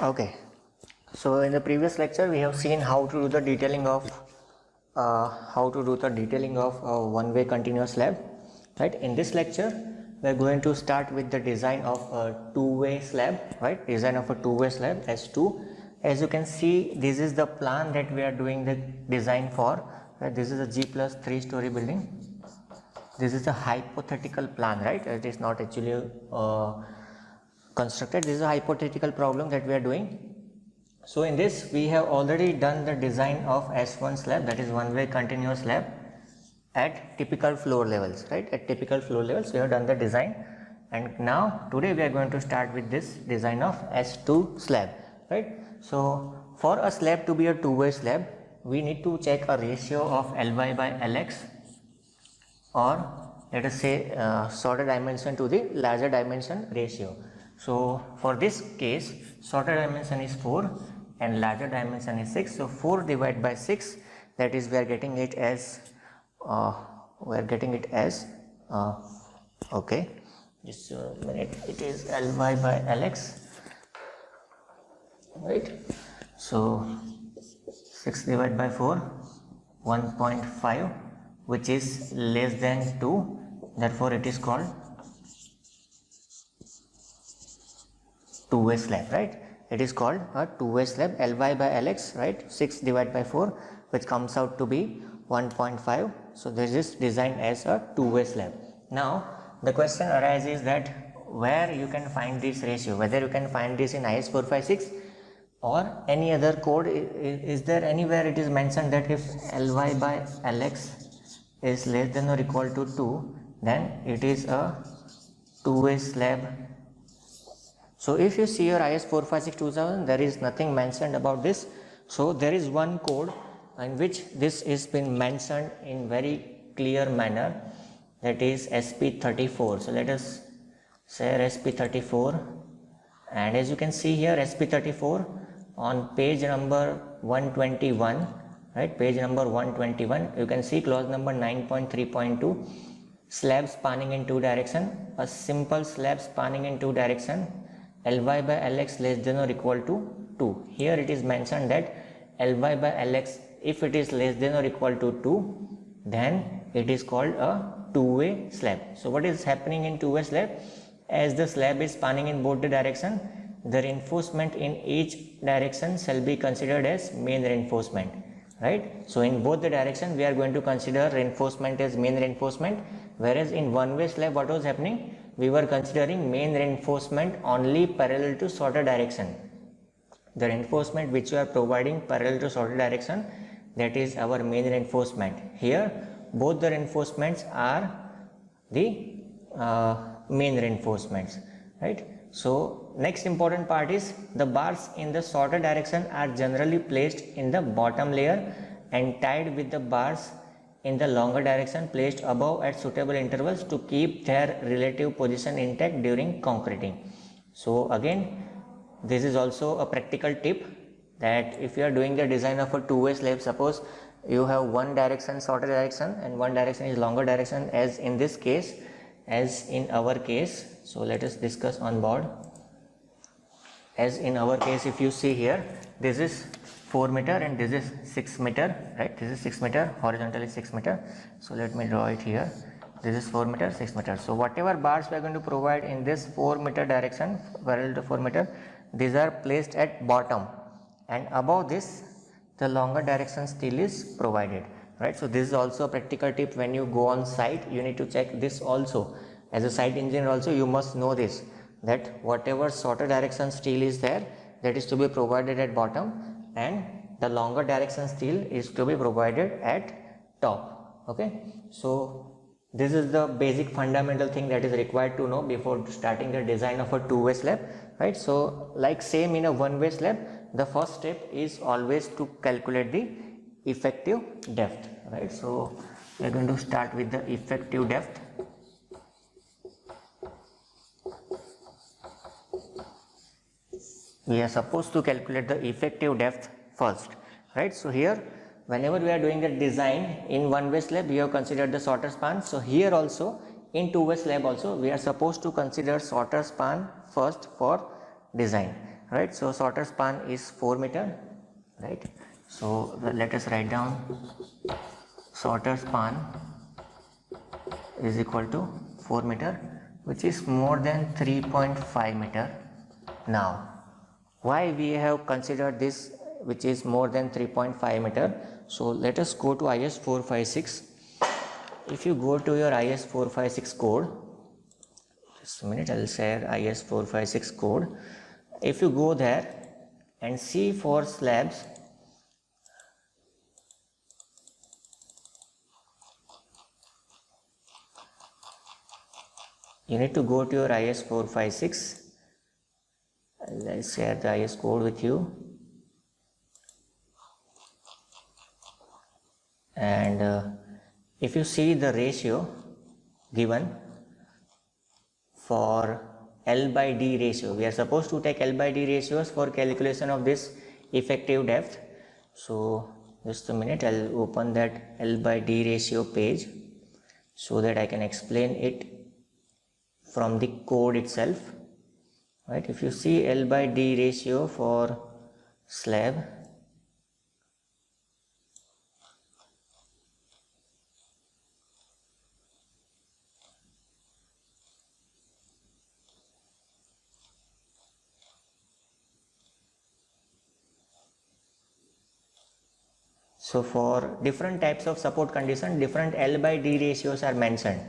Okay, so in the previous lecture we have seen how to do the detailing of a one-way continuous slab, right? In this lecture we are going to start with the design of a two-way slab, right? Design of a two-way slab S2. As you can see, this is the plan that we are doing the design for, right? This is a G plus 3-story building. This is a hypothetical plan, right? It is not actually constructed. This is a hypothetical problem that we are doing. So in this we have already done the design of S1 slab, that is one way continuous slab at typical floor levels, right? At typical floor levels we have done the design, and now today we are going to start with this design of S2 slab, right? So for a slab to be a two-way slab, we need to check a ratio of Ly by Lx, or let us say shorter dimension to the larger dimension ratio. So for this case, shorter dimension is 4 and larger dimension is 6. So 4 divided by 6, that is we are getting it as okay, just a minute, it is Ly by Lx, right? So 6 divided by 4, 1.5, which is less than 2, therefore it is called two-way slab, right? It is called a two-way slab, Ly by Lx, right? 6 divided by 4, which comes out to be 1.5. So this is designed as a two-way slab. Now the question arises that where you can find this ratio, whether you can find this in IS 456 or any other code. Is there anywhere it is mentioned that if Ly by Lx is less than or equal to 2, then it is a two-way slab? So if you see your IS 456-2000, there is nothing mentioned about this. So there is one code in which this is been mentioned in very clear manner, that is SP34. So let us say SP34, and as you can see here, SP34 on page number 121, right? Page number 121, you can see clause number 9.3.2, slab spanning in two direction, a simple slab spanning in two direction, Ly by Lx less than or equal to 2. Here it is mentioned that Ly by Lx, if it is less than or equal to 2, then it is called a two-way slab. So what is happening in two-way slab? As the slab is spanning in both the direction, the reinforcement in each direction shall be considered as main reinforcement, right? So in both the direction we are going to consider reinforcement as main reinforcement, whereas in one-way slab what was happening? We were considering main reinforcement only parallel to shorter direction. The reinforcement which you are providing parallel to shorter direction, that is our main reinforcement. Here both the reinforcements are the main reinforcements, right? So next important part is the bars in the shorter direction are generally placed in the bottom layer and tied with the bars in the longer direction placed above at suitable intervals to keep their relative position intact during concreting. So again, this is also a practical tip, that if you are doing the design of a two-way slab, suppose you have one direction shorter direction and one direction is longer direction, as in this case, as in our case. So let us discuss on board. As in our case, if you see here, this is 4 meter and this is 6 meter, right? This is 6 meter, horizontally 6 meter. So let me draw it here. This is 4 meter, 6 meter. So whatever bars we are going to provide in this 4 meter direction, parallel to 4 meter, these are placed at bottom, and above this the longer direction steel is provided, right? So this is also a practical tip. When you go on site, you need to check this also. As a site engineer also, you must know this, that whatever shorter direction steel is there, that is to be provided at bottom, and the longer direction steel is to be provided at top. Okay, so this is the basic fundamental thing that is required to know before starting the design of a two-way slab, right? So like same in a one-way slab, the first step is always to calculate the effective depth, right? So we are going to start with the effective depth. We are supposed to calculate the effective depth first, right? So here whenever we are doing the design in one-way slab, we have considered the shorter span. So here also in two-way slab also we are supposed to consider shorter span first for design, right? So shorter span is 4 meter, right? So let us write down shorter span is equal to 4 meter, which is more than 3.5 meter. Now why we have considered this, which is more than 3.5 meter? So let us go to IS 456. If you go to your IS 456 code, just a minute, I will share IS 456 code. If you go there and see for slabs, you need to go to your IS 456. I'll share the IS code with you. And if you see the ratio given for L by D ratio, we are supposed to take L by D ratios for calculation of this effective depth. So just a minute, I'll open that L by D ratio page so that I can explain it from the code itself, right? If you see L by D ratio for slab, so for different types of support condition, different L by D ratios are mentioned,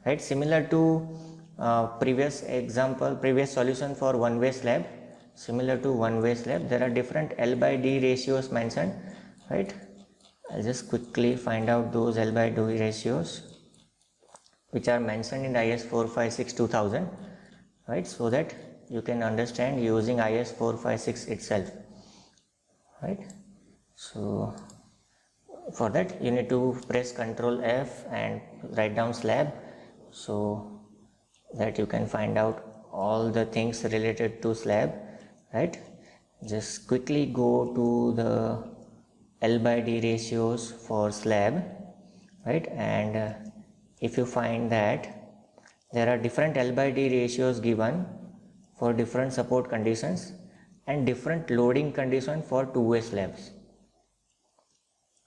right? Similar to previous example, previous solution for one-way slab, similar to one-way slab, there are different L by D ratios mentioned, right? I'll just quickly find out those L by D ratios which are mentioned in IS 456 2000, right? So that you can understand using IS 456 itself, right? So for that you need to press Ctrl F and write down slab so that you can find out all the things related to slab, right? Just quickly go to the L by D ratios for slab, right? And if you find that there are different L by D ratios given for different support conditions and different loading condition for two-way slabs,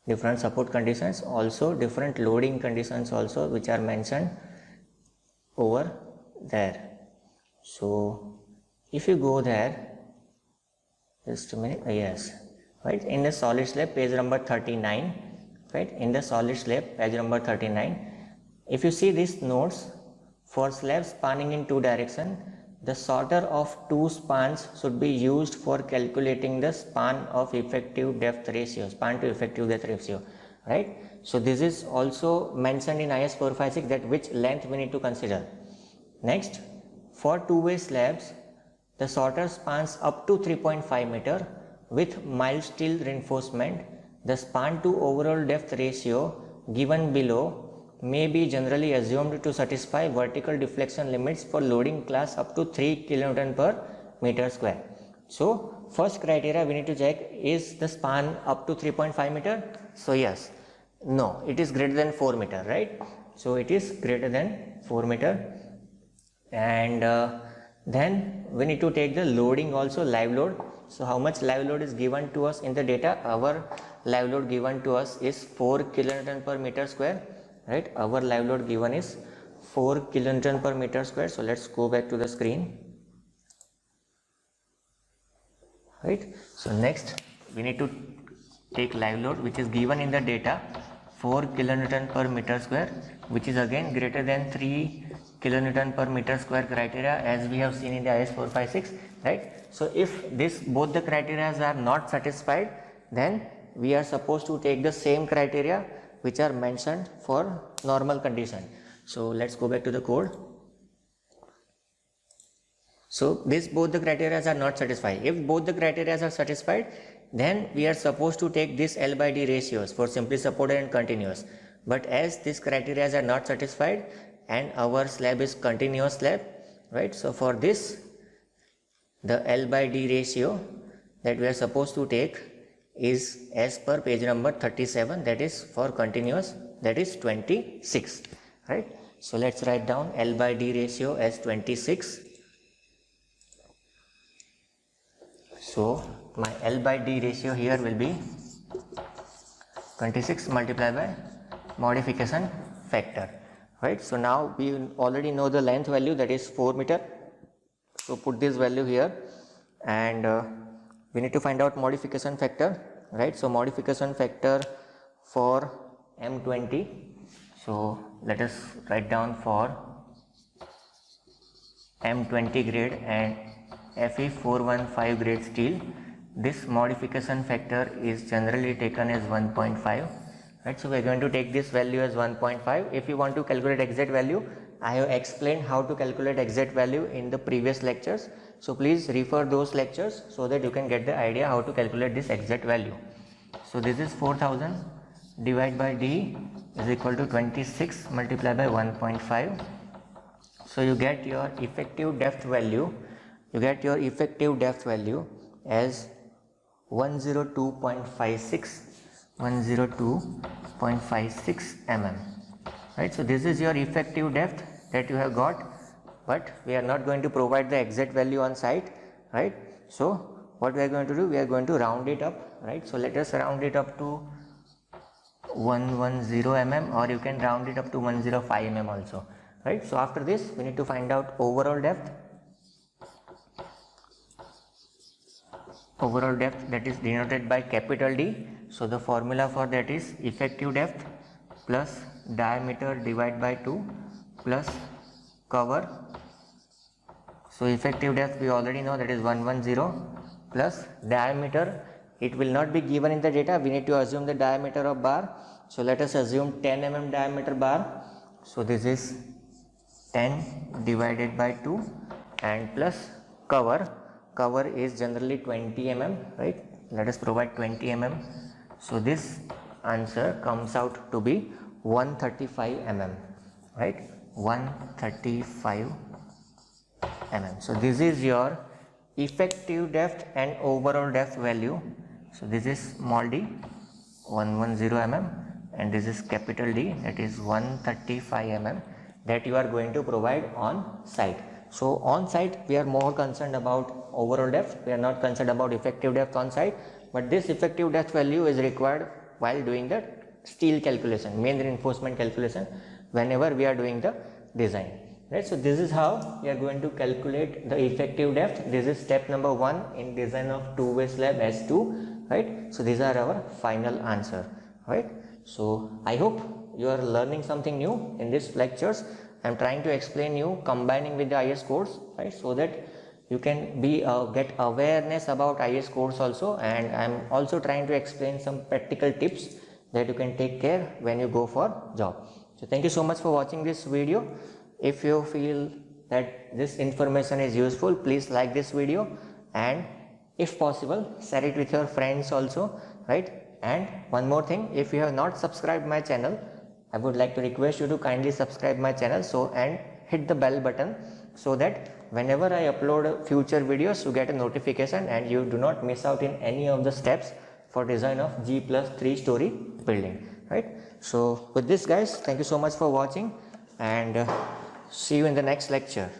different support conditions also, different loading conditions also, which are mentioned over there. So if you go there, just a minute, yes, right, in the solid slab page number 39, right, in the solid slab page number 39, if you see these notes for slabs spanning in two direction, the shorter of two spans should be used for calculating the span of effective depth ratio, span to effective depth ratio, right? So this is also mentioned in IS 456 that which length we need to consider. Next, for two-way slabs, the shorter spans up to 3.5 meter with mild steel reinforcement, the span to overall depth ratio given below may be generally assumed to satisfy vertical deflection limits for loading class up to 3 kN per meter square. So first criteria we need to check, is the span up to 3.5 meter? So yes, no, it is greater than 4 meter, right? So it is greater than 4 meter. And then we need to take the loading also, live load. So how much live load is given to us in the data? Our live load given to us is 4 kN per meter square, right? Our live load given is 4 kN per meter square. So let's go back to the screen, right? So next we need to take live load which is given in the data 4 kN per meter square, which is again greater than 3 kN per meter square criteria as we have seen in the IS 456, right? So if this both the criteria are not satisfied, then we are supposed to take the same criteria which are mentioned for normal condition. So let's go back to the code. So this both the criteria are not satisfied. If both the criteria are satisfied, then we are supposed to take this L by D ratios for simply supported and continuous. But as these criteria are not satisfied and our slab is continuous slab, right? So for this, the L by D ratio that we are supposed to take is as per page number 37, that is for continuous, that is 26, right? So let's write down L by D ratio as 26, So my L by D ratio here will be 26 multiplied by modification factor, right? So now we already know the length value, that is 4 meter. So put this value here, and we need to find out modification factor, right? So modification factor for M20, so let us write down for M20 grade and Fe415 grade steel, this modification factor is generally taken as 1.5, right? So we are going to take this value as 1.5. If you want to calculate exact value, I have explained how to calculate exact value in the previous lectures, so please refer those lectures so that you can get the idea how to calculate this exact value. So this is 4000 divided by D is equal to 26 multiplied by 1.5. So you get your effective depth value, as 102.56 mm, right? So this is your effective depth that you have got, but we are not going to provide the exact value on site, right? So what we are going to do, we are going to round it up, right? So let us round it up to 110 mm, or you can round it up to 105 mm also, right? So after this we need to find out overall depth, that is denoted by capital D. So the formula for that is effective depth plus diameter divided by 2 plus cover. So effective depth we already know, that is 110, plus diameter, it will not be given in the data, we need to assume the diameter of bar. So let us assume 10 mm diameter bar, so this is 10 divided by 2, and plus cover is generally 20 mm, right? Let us provide 20 mm. So this answer comes out to be 135 mm, right? 135 mm. So this is your effective depth and overall depth value. So this is small d, 110 mm, and this is capital D, that is 135 mm, that you are going to provide on site. So on site we are more concerned about overall depth, we are not concerned about effective depth on site, but this effective depth value is required while doing the steel calculation, main reinforcement calculation, whenever we are doing the design, right? So this is how we are going to calculate the effective depth. This is step number 1 in design of two-way slab S2, right? So these are our final answer, right? So I hope you are learning something new in these lectures. I am trying to explain you combining with the IS course, right? So that you can be get awareness about IS course also, and I am also trying to explain some practical tips that you can take care when you go for job. So thank you so much for watching this video. If you feel that this information is useful, please like this video, and if possible share it with your friends also, right? And one more thing, if you have not subscribed my channel, I would like to request you to kindly subscribe my channel, and hit the bell button, so that whenever I upload future videos you get a notification and you do not miss out in any of the steps for design of G+3 story building, right? So with this guys, thank you so much for watching, and see you in the next lecture.